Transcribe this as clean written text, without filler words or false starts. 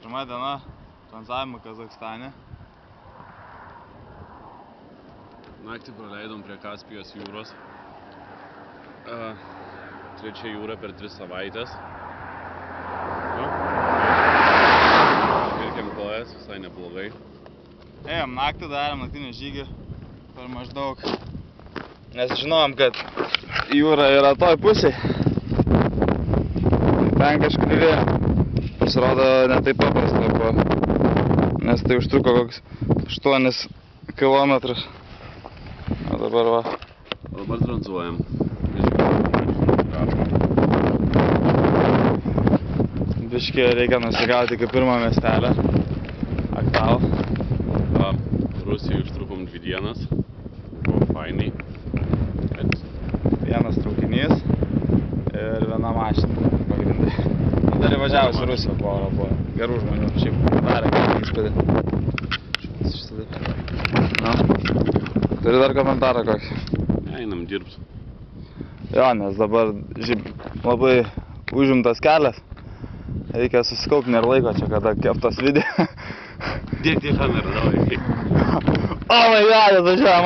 Pirma diena tranzavimo Kazakstane. Naktį praleidom prie Kaspijos jūros. Trečia jūra per 3 savaitės. Pirkėm kojas, visai neblogai. Ėjom naktį, darėm naktinį žygį per maždaug. Nes žinojom, kad jūra yra toj pusėj. Ten kažkur įvėjom. Pasirodo ne taip paprasta buvo. Nes tai užtruko kokius 8 kilometrus. O dabar va. Dabar tranzuojam. Biškį reikia nusigauti iki pirmo miestelio. Aktal. Rusijai užtrukom 2 dienas. Buvo fainai. Vienas traukinys ir viena mašina pagrindai. Dar įvažiavus į Rusiją porą buvo. Gerų žmonių. Šiaip darė kokį įspūdį. Turi dar komentarą kokį? Einam dirbt. Jo, nes dabar labai užimtas kelias. Reikia susikaupti, nėra laiko čia, kada keptas video. Dėk į kamerą, davai. O my god, atvažiuojam.